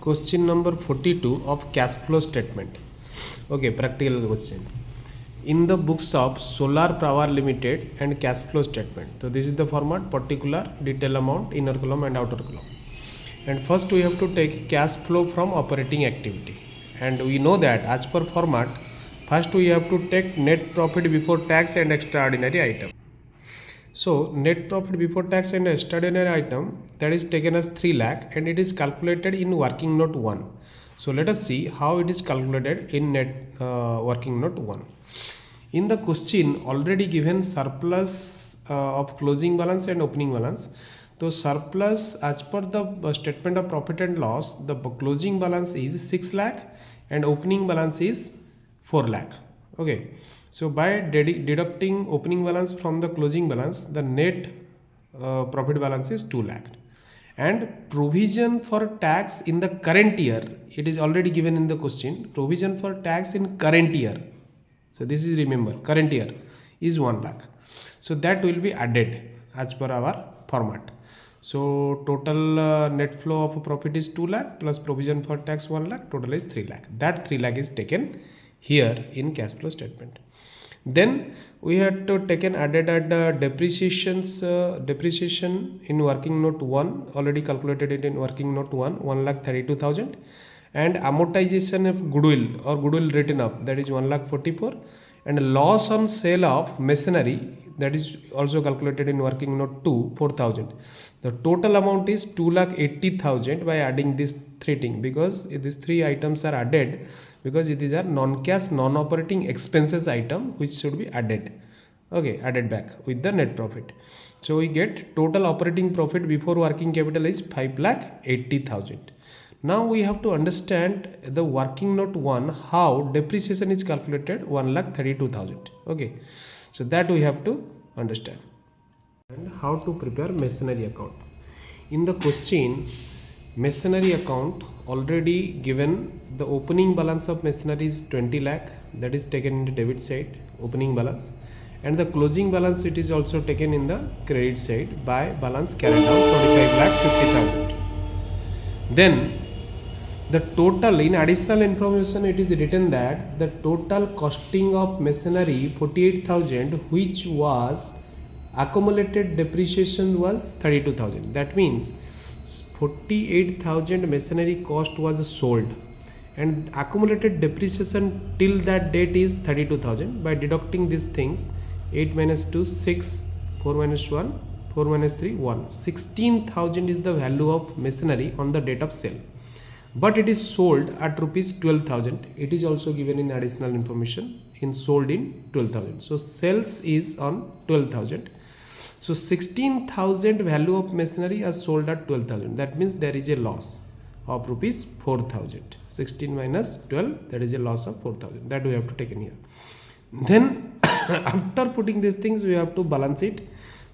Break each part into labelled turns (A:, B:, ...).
A: Question number 42 of cash flow statement. Okay, practical question. In the books of Solar Power Limited and cash flow statement. So this is the format: particular, detail amount, inner column and outer column. And first we have to take cash flow from operating activity. And we know that as per format, first we have to take net profit before tax and extraordinary item. So net profit before tax and extraordinary item, that is taken as 3 lakh and it is calculated in working note 1. So let us see how it is calculated in net working note 1. In the question already given surplus of closing balance and opening balance. So surplus, as per the statement of profit and loss, the closing balance is 6 lakh and opening balance is 4 lakh. Okay. So by deducting opening balance from the closing balance, the net profit balance is 2 lakh. And provision for tax in the current year, it is already given in the question. Provision for tax in current year. So this is, remember, current year is 1 lakh. So that will be added as per our format. So total net flow of profit is 2 lakh plus provision for tax 1 lakh, total is 3 lakh. That 3 lakh is taken here in cash flow statement. Then we had to added depreciation in working note 1, already calculated it in working note 1,32,000, and amortization of goodwill or goodwill written off, that is 1,44,000, and loss on sale of machinery, that is also calculated in working note 2, 4,000. The total amount is 2,80,000 by adding these three things, because these three items are added because these are non-cash, non-operating expenses item which should be added. Okay, added back with the net profit. So we get total operating profit before working capital is 5,80,000. Now we have to understand the working note 1, how depreciation is calculated, 1,32,000. Okay, so that we have to understand. And how to prepare machinery account. In the question, machinery account already given, the opening balance of machinery is 20 lakh, that is taken in the debit side, opening balance, and the closing balance, it is also taken in the credit side by balance carried out 25,50,000. Then the total, in additional information, it is written that the total costing of machinery 48,000, which was accumulated depreciation was 32,000. That means 48,000 machinery cost was sold and accumulated depreciation till that date is 32,000. By deducting these things, 8 minus 2, 6, 4 minus 1, 4 minus 3, 1. 16,000 is the value of machinery on the date of sale. But it is sold at rupees 12,000. It is also given in additional information in sold in 12,000. So sales is on 12,000. So 16,000 value of machinery are sold at 12,000. That means there is a loss of rupees 4,000. 16 minus 12, that is a loss of 4,000. That we have to take in here. Then after putting these things, we have to balance it.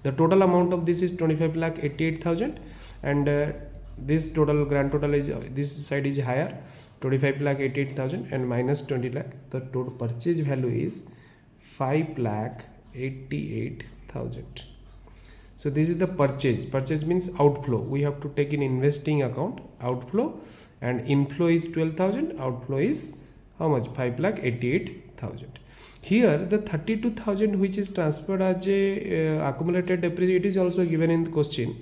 A: The total amount of this is 25,88,000, and this total, grand total is, this side is higher, 25,88,000 and minus 20 lakh. The total purchase value is 5,88,000. So this is the purchase. Purchase means outflow. We have to take in investing account, outflow, and inflow is 12,000. Outflow is how much? 5,88,000. Here the 32,000 which is transferred as a accumulated depreciation, it is also given in the question.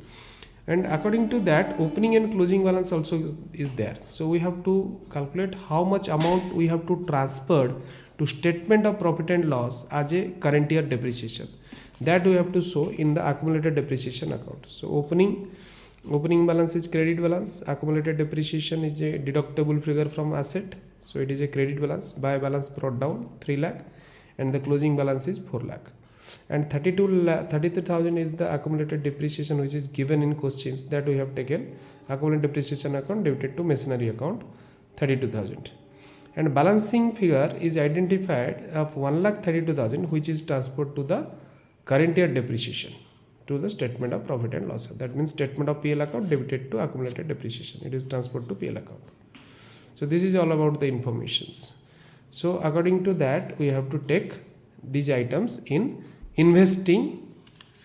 A: And according to that, opening and closing balance also is there. So we have to calculate how much amount we have to transfer to statement of profit and loss as a current year depreciation. That we have to show in the accumulated depreciation account. So opening balance is credit balance, accumulated depreciation is a deductible figure from asset, so it is a credit balance. By balance brought down 3 lakh, and the closing balance is 4 lakh. And 33,000 is the accumulated depreciation which is given in questions, that we have taken accumulated depreciation account debited to machinery account 32,000. And balancing figure is identified of 1,32,000 which is transferred to the current year depreciation to the statement of profit and loss. That means statement of PL account debited to accumulated depreciation. It is transferred to PL account. So this is all about the informations. So according to that, we have to take these items in investing,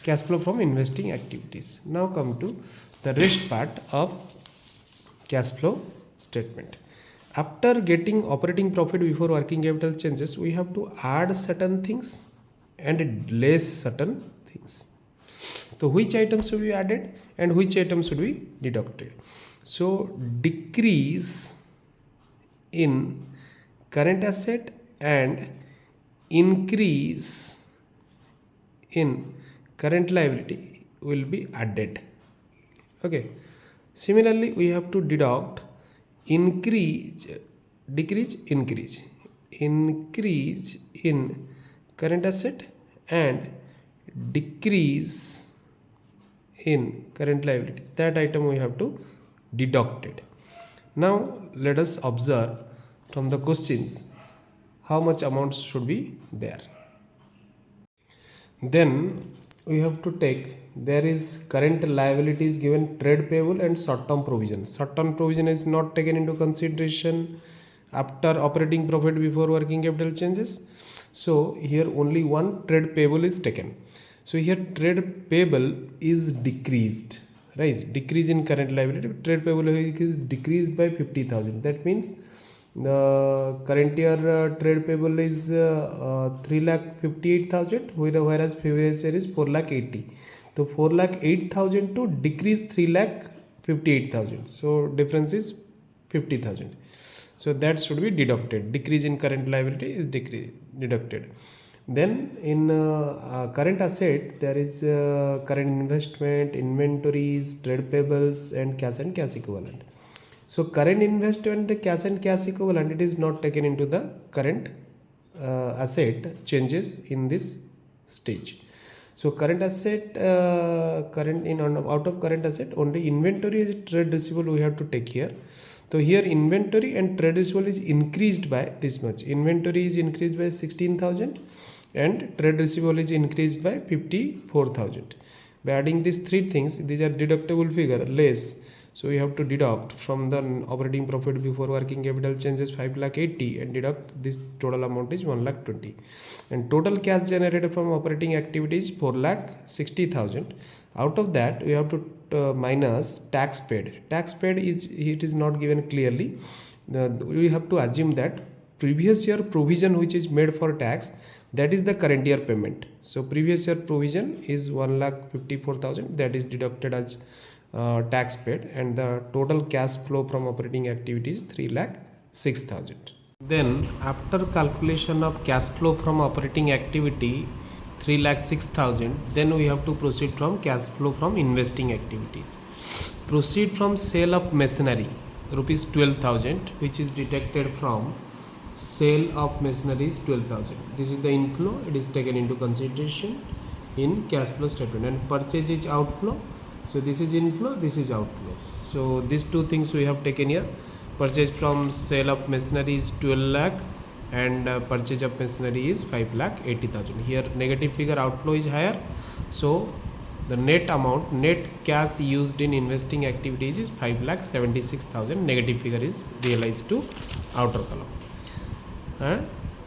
A: cash flow from investing activities. Now come to the rest part of cash flow statement. After getting operating profit before working capital changes, we have to add certain things and less certain things. So which items should be added and which items should be deducted? So decrease in current asset and increase in current liability will be added. Okay. Similarly, we have to deduct increase, decrease, increase in current asset and decrease in current liability. That item we have to deduct it. Now let us observe from the questions how much amounts should be there. Then we have to take, there is current liabilities given trade payable and short term provision. Short term provision is not taken into consideration after operating profit before working capital changes. So here only one trade payable is taken. So here trade payable is decreased, right? Decrease in current liability, trade payable is decreased by 50,000. That means the current year trade payable is 3,58,000, whereas previous year is 4,80,000. So 4,08,000 to decrease 3,58,000. So difference is 50,000. So that should be deducted. Decrease in current liability is deducted. Then in current asset, there is current investment, inventories, trade payables, and cash equivalent. So current investment, cash and cash equivalent, it is not taken into the current asset changes in this stage. So current asset, out of current asset, only inventory is trade receivable we have to take here. So here inventory and trade receivable is increased by this much. Inventory is increased by 16,000 and trade receivable is increased by 54,000. By adding these three things, these are deductible figure less. So we have to deduct from the operating profit before working capital changes 5,80,000 and deduct this total amount is 1,20,000. And total cash generated from operating activities 4,60,000. Out of that we have to minus tax paid. Tax paid is, it is not given clearly. We have to assume that previous year provision which is made for tax, that is the current year payment. So previous year provision is 1,54,000, that is deducted as tax paid, and the total cash flow from operating activities 3,06,000. Then after calculation of cash flow from operating activity 3,06,000, then we have to proceed from cash flow from investing activities. Proceed from sale of machinery rupees 12,000, which is deducted from sale of machinery is 12,000. This is the inflow, it is taken into consideration in cash flow statement, and purchase is outflow. So this is inflow, this is outflow. So these two things we have taken here. Purchase from sale of machinery is 12 lakh and purchase of machinery is 5,80,000. Here negative figure outflow is higher. So the net amount, net cash used in investing activities is 5,76,000. Negative figure is realized to outer column.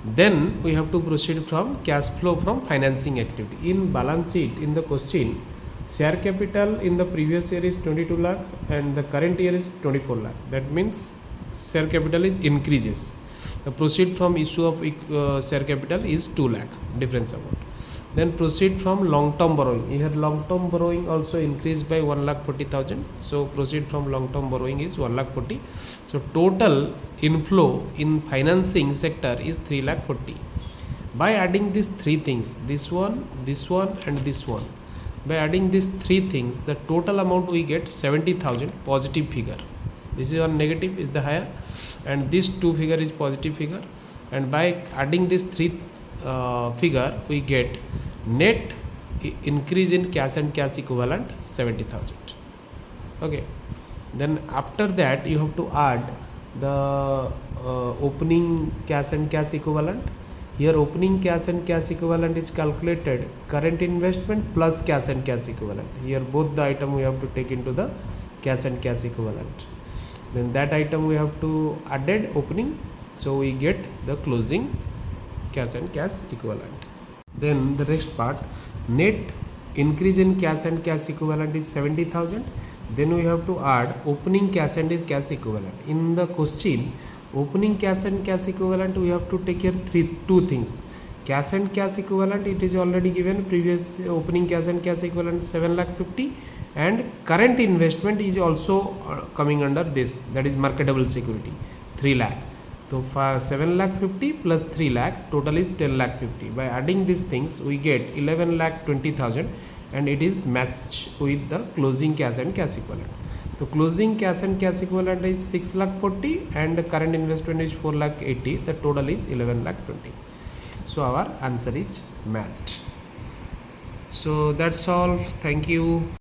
A: Then we have to proceed from cash flow from financing activity. In balance sheet, in the question, share capital in the previous year is 22 lakh and the current year is 24 lakh. That means share capital is increases. The proceed from issue of share capital is 2 lakh, difference amount. Then proceed from long term borrowing. Here long term borrowing also increased by 1,40,000. So proceed from long term borrowing is 1,40,000. So total inflow in financing sector is 3,40,000. By adding these three things, this one and this one, by adding these three things, the total amount we get 70,000 positive figure. This is one negative is the higher, and this two figure is positive figure. And by adding this three figure, we get net increase in cash and cash equivalent 70,000. Okay. Then after that you have to add the opening cash and cash equivalent. Here opening cash and cash equivalent is calculated current investment plus cash and cash equivalent. Here both the item we have to take into the cash and cash equivalent. Then that item we have to added opening, so we get the closing cash and cash equivalent. Then the next part, net increase in cash and cash equivalent is 70,000. then we have to add opening cash and cash equivalent. In the question, opening cash and cash equivalent, we have to take here two things. Cash and cash equivalent, it is already given, previous opening cash and cash equivalent 7,50,000, and current investment is also coming under this, that is marketable security 3 lakh. So for 7,50,000 plus 3 lakh, total is 10,50,000. By adding these things, we get 11,20,000, and it is matched with the closing cash and cash equivalent. So closing cash and cash equivalent is 6,40,000 and the current investment is 4,80,000. The total is 11,20,000. So our answer is matched. So that's all. Thank you.